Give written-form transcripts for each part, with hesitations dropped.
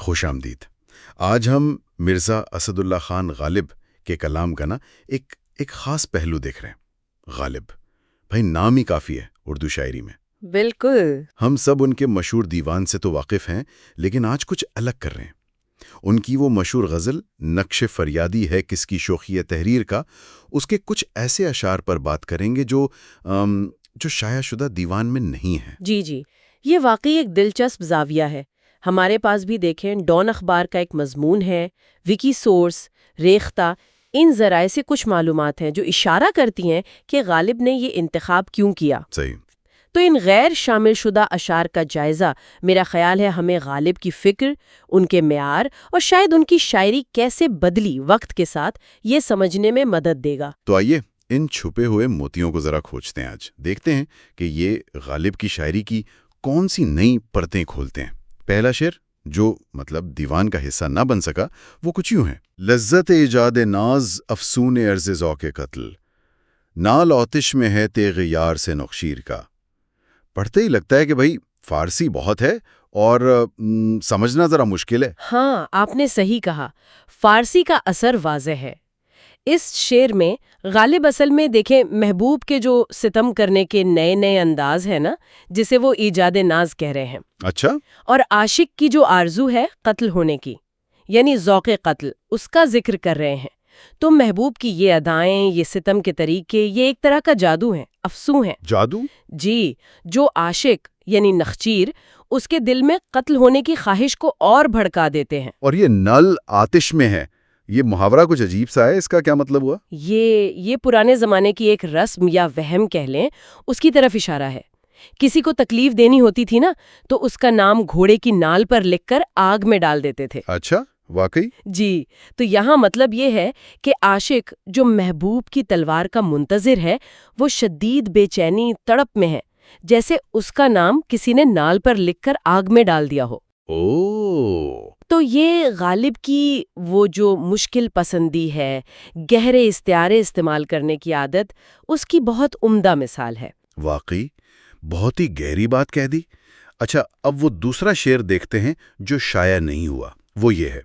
خوش آمدید۔ آج ہم مرزا اسد اللہ خان غالب کے کلام کا ایک خاص پہلو دیکھ رہے ہیں۔ غالب بھائی نام ہی کافی ہے اردو شاعری میں۔ بالکل۔ ہم سب ان کے مشہور دیوان سے تو واقف ہیں، لیکن آج کچھ الگ کر رہے ہیں۔ ان کی وہ مشہور غزل نقش فریادی ہے کس کی شوخی تحریر کا، اس کے کچھ ایسے اشعار پر بات کریں گے جو شائع شدہ دیوان میں نہیں ہیں۔ جی، یہ واقعی ایک دلچسپ زاویہ ہے۔ ہمارے پاس بھی دیکھیں ڈان اخبار کا ایک مضمون ہے، وکی سورس، ریختہ، ان ذرائع سے کچھ معلومات ہیں جو اشارہ کرتی ہیں کہ غالب نے یہ انتخاب کیوں کیا۔ صحیح۔ تو ان غیر شامل شدہ اشعار کا جائزہ میرا خیال ہے ہمیں غالب کی فکر، ان کے معیار اور شاید ان کی شاعری کیسے بدلی وقت کے ساتھ یہ سمجھنے میں مدد دے گا۔ تو آئیے ان چھپے ہوئے موتیوں کو ذرا کھوجتے ہیں، آج دیکھتے ہیں کہ یہ غالب کی شاعری کی کون سی نئی پرتیں کھولتے ہیں۔ پہلا شعر جو دیوان کا حصہ نہ بن سکا وہ کچھ یوں ہے: لذت ایجاد ناز افسون عرض ذوق قتل، نال آتش میں ہے تیغ یار سے نخشیر کا۔ پڑھتے ہی لگتا ہے کہ بھائی فارسی بہت ہے اور سمجھنا ذرا مشکل ہے۔ ہاں، آپ نے صحیح کہا، فارسی کا اثر واضح ہے۔ اس شعر میں غالب اصل میں دیکھیں محبوب کے جو ستم کرنے کے نئے انداز ہے نا، جسے وہ ایجاد ناز کہہ رہے ہیں۔ اچھا۔ اور عاشق کی جو آرزو ہے قتل ہونے کی، یعنی ذوق قتل، اس کا ذکر کر رہے ہیں۔ تو محبوب کی یہ ادائیں، یہ ستم کے طریقے، یہ ایک طرح کا جادو ہیں، افسوں ہیں۔ جادو؟ جی، جو عاشق یعنی نخچیر اس کے دل میں قتل ہونے کی خواہش کو اور بھڑکا دیتے ہیں۔ اور یہ نل آتش میں ہے، یہ محاورہ کچھ عجیب سا ہے، اس کا کیا مطلب ہوا؟ یہ پرانے زمانے کی ایک رسم یا وہم کہہ لیں، اس کی طرف اشارہ ہے۔ کسی کو تکلیف دینی ہوتی تھی نا، تو اس کا نام گھوڑے کی نال پر لکھ کر آگ میں ڈال دیتے تھے۔ اچھا، واقعی؟ جی، تو یہاں مطلب یہ ہے کہ عاشق جو محبوب کی تلوار کا منتظر ہے، وہ شدید بے چینی تڑپ میں ہے، جیسے اس کا نام کسی نے نال پر لکھ کر آگ میں ڈال دیا ہو۔ تو یہ غالب کی وہ جو مشکل پسندی ہے، گہرے استعارے استعمال کرنے کی عادت، اس کی بہت عمدہ مثال ہے۔ واقعی بہت ہی گہری بات کہہ دی۔ اچھا، اب وہ دوسرا شعر دیکھتے ہیں جو شائع نہیں ہوا۔ وہ یہ ہے: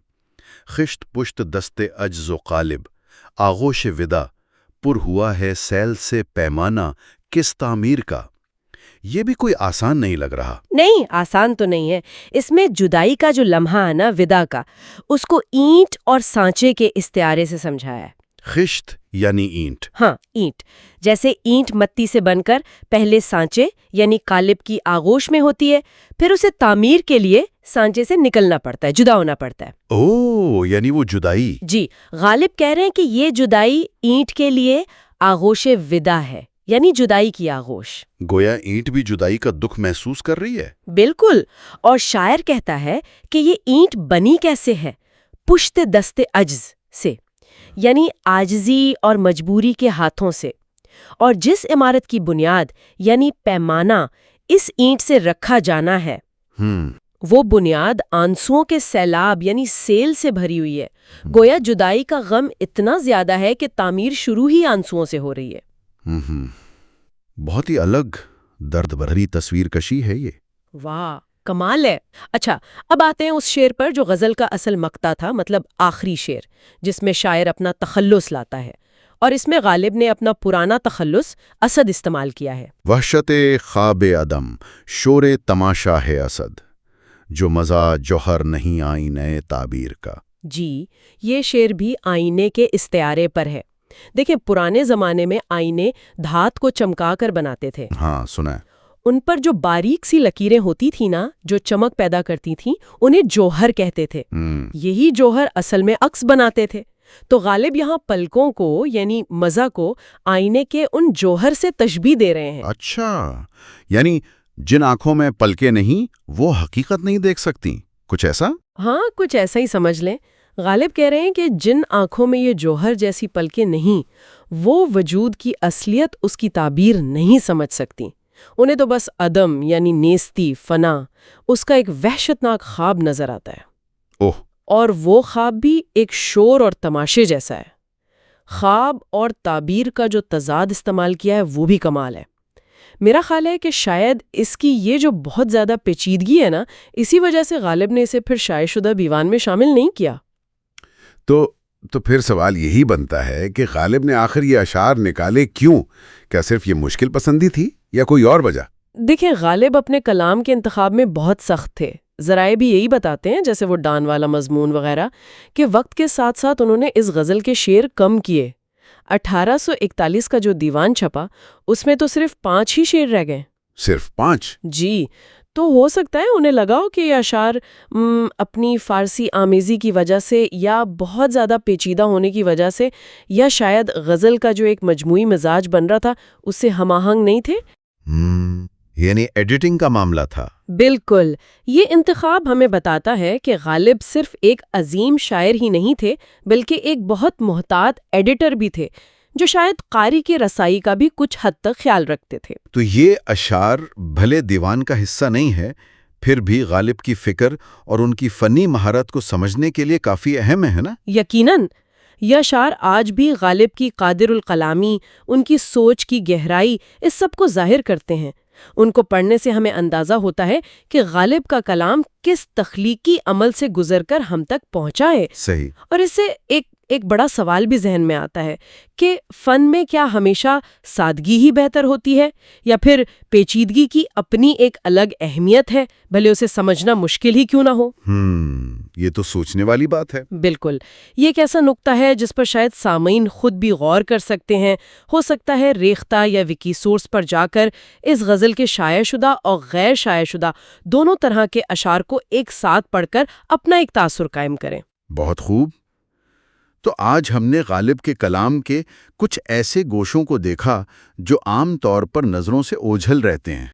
خشت پشت دست عجز و قالب، آغوش ودا پر ہوا ہے سیل سے پیمانہ کس تعمیر کا۔ یہ بھی کوئی آسان نہیں لگ رہا۔ نہیں، آسان تو نہیں ہے۔ اس میں جدائی کا جو لمحہ ہے نا، ودا کا، اس کو اینٹ اور سانچے کے استعارے سے سمجھایا ہے۔ خشت یعنی اینٹ؟ ہاں، اینٹ، جیسے اینٹ مٹی سے بن کر پہلے سانچے یعنی قالب کی آغوش میں ہوتی ہے، پھر اسے تعمیر کے لیے سانچے سے نکلنا پڑتا ہے، جدا ہونا پڑتا ہے۔ یعنی وہ جدائی۔ جی، غالب کہہ رہے ہیں کہ یہ جدائی اینٹ کے لیے آغوش ودا ہے، یعنی جدائی کی آغوش۔ گویا اینٹ بھی جدائی کا دکھ محسوس کر رہی ہے۔ بالکل، اور شاعر کہتا ہے کہ یہ اینٹ بنی کیسے ہے؟ پشت دست عجز سے، یعنی عاجزی اور مجبوری کے ہاتھوں سے۔ اور جس عمارت کی بنیاد یعنی پیمانہ اس اینٹ سے رکھا جانا ہے، وہ بنیاد آنسوؤں کے سیلاب یعنی سیل سے بھری ہوئی ہے۔ گویا جدائی کا غم اتنا زیادہ ہے کہ تعمیر شروع ہی آنسوؤں سے ہو رہی ہے۔ بہت ہی الگ درد بھری تصویر کشی ہے یہ۔ واہ، کمال ہے۔ اچھا، اب آتے ہیں اس شعر پر جو غزل کا اصل مقطع تھا، مطلب آخری شعر، جس میں شاعر اپنا تخلص لاتا ہے، اور اس میں غالب نے اپنا پرانا تخلص اسد استعمال کیا ہے۔ وحشت خواب عدم شور تماشا ہے اسد، جو مزہ جوہر نہیں آئینے تعبیر کا۔ جی، یہ شعر بھی آئینے کے استعارے پر ہے۔ دیکھیں، پرانے زمانے میں آئینے دھات کو چمکا کر بناتے تھے۔ ہاں، سنا ہے۔ ان پر جو باریک سی لکیریں ہوتی تھی نا، جو چمک پیدا کرتی تھیں، انہیں جوہر کہتے تھے۔ یہی جوہر اصل میں عکس بناتے تھے۔ تو غالب یہاں پلکوں کو یعنی مزہ کو آئینے کے ان جوہر سے تشبیہ دے رہے ہیں۔ اچھا، یعنی جن آنکھوں میں پلکیں نہیں وہ حقیقت نہیں دیکھ سکتی، کچھ ایسا؟ ہاں، کچھ ایسا ہی سمجھ لیں۔ غالب کہہ رہے ہیں کہ جن آنکھوں میں یہ جوہر جیسی پلکیں نہیں، وہ وجود کی اصلیت، اس کی تعبیر نہیں سمجھ سکتی۔ انہیں تو بس عدم یعنی نیستی، فنا، اس کا ایک وحشتناک خواب نظر آتا ہے۔ اور وہ خواب بھی ایک شور اور تماشے جیسا ہے۔ خواب اور تعبیر کا جو تضاد استعمال کیا ہے وہ بھی کمال ہے۔ میرا خیال ہے کہ شاید اس کی یہ جو بہت زیادہ پیچیدگی ہے نا، اسی وجہ سے غالب نے اسے پھر شائع شدہ دیوان میں شامل نہیں کیا۔ تو پھر سوال یہی بنتا ہے کہ غالب نے آخر یہ اشعار نکالے کیوں؟ کیا صرف یہ مشکل پسندی تھی یا کوئی اور وجہ؟ دیکھیں، غالب اپنے کلام کے انتخاب میں بہت سخت تھے۔ ذرائع بھی یہی بتاتے ہیں، جیسے وہ ڈان والا مضمون وغیرہ، کہ وقت کے ساتھ ساتھ انہوں نے اس غزل کے شعر کم کیے۔ 1841 کا جو دیوان چھپا، اس میں تو صرف 5 ہی شعر رہ گئے۔ صرف 5؟ جی، تو ہو سکتا ہے انہیں لگا ہو کہ یہ اشعار اپنی فارسی آمیزی کی وجہ سے یا بہت زیادہ پیچیدہ ہونے کی وجہ سے، یا شاید غزل کا جو ایک مجموعی مزاج بن رہا تھا اس سے ہم آہنگ نہیں تھے۔ یعنی ایڈیٹنگ کا معاملہ تھا۔ بالکل، یہ انتخاب ہمیں بتاتا ہے کہ غالب صرف ایک عظیم شاعر ہی نہیں تھے، بلکہ ایک بہت محتاط ایڈیٹر بھی تھے، جو شاید قاری کی رسائی کا بھی کچھ حد تک خیال رکھتے تھے۔ تو یہ اشعار بھلے دیوان کا حصہ نہیں ہے، پھر بھی غالب کی فکر اور ان کی فنی مہارت کو سمجھنے کے لیے کافی اہم ہے نا؟ یقیناً، یہ اشعار آج بھی غالب کی قادر الکلامی، ان کی سوچ کی گہرائی، اس سب کو ظاہر کرتے ہیں۔ ان کو پڑھنے سے ہمیں اندازہ ہوتا ہے کہ غالب کا کلام کس تخلیقی عمل سے گزر کر ہم تک پہنچا ہے۔ صحیح۔ اور اس سے ایک بڑا سوال بھی ذہن میں آتا ہے کہ فن میں کیا ہمیشہ سادگی ہی بہتر ہوتی ہے، یا پھر پیچیدگی کی اپنی ایک الگ اہمیت ہے، بھلے اسے سمجھنا مشکل ہی کیوں نہ ہو؟ یہ تو سوچنے والی بات ہے۔ بالکل، یہ ایک ایسا نقطہ ہے جس پر شاید سامعین خود بھی غور کر سکتے ہیں۔ ہو سکتا ہے ریختہ یا وکی سورس پر جا کر اس غزل کے شائع شدہ اور غیر شائع شدہ دونوں طرح کے اشعار کو ایک ساتھ پڑھ کر اپنا ایک تاثر قائم کریں۔ بہت خوب۔ تو آج ہم نے غالب کے کلام کے کچھ ایسے گوشوں کو دیکھا جو عام طور پر نظروں سے اوجھل رہتے ہیں۔